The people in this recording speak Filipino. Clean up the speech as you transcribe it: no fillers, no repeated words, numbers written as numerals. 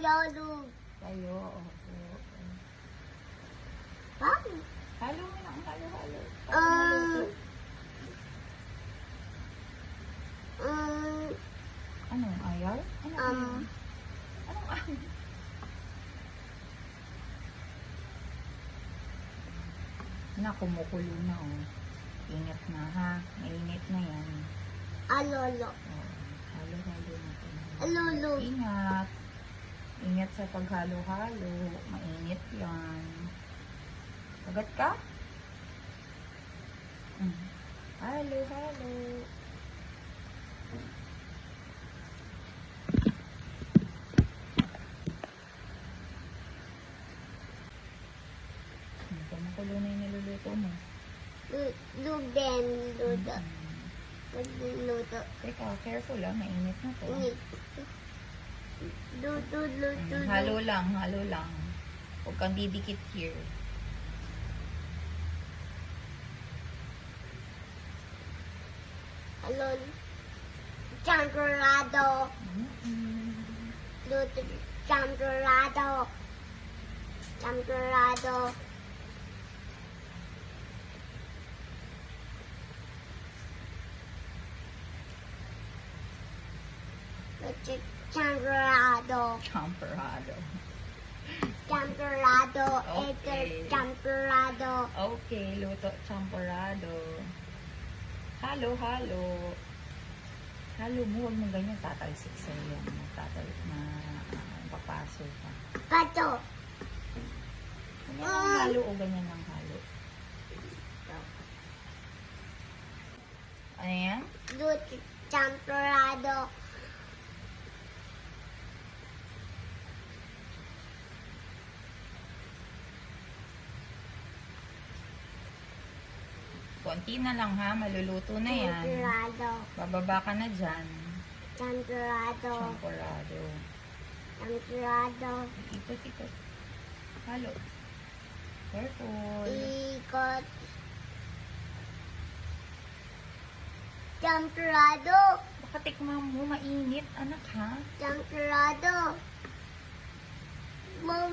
Tagalog. Tayo, opo. Pam. Halo mo lang, halo. Anong ayaw? Anong ayaw? Na, kumukulo na, oh. Ingat na, ha? Mainit na yan. Alolo. Oh, halo-halo natin. Alolo. Ingat. Ingat sa paghalo-halo. Mainit yan. Agad ka? Halo-halo. Kumukulo na yung niluluto mo. Luden. Luto. Luto. Teka, careful lang. Mainit na to. Luto. Halo lang. Huwag kang didikit here. Alolo. Champurado. Luto. Champurado. Champurado. Okay. Champurado. Okay, luto champorado. Halo. Halo mo, huwag mo ganyan, tatalsik sa yan. Papaso ka. Pato. Ganyan lang halo o ganyan lang halo. Ano yan? Luto. Champurado. Konti na lang ha, maluluto na yan. Champurado. Bababa ka na dyan. Champurado. Champorado. Ikot. Halo. Careful. Ikot. Champurado. Baka tikman mo, mainit, anak ha? Champurado. Mau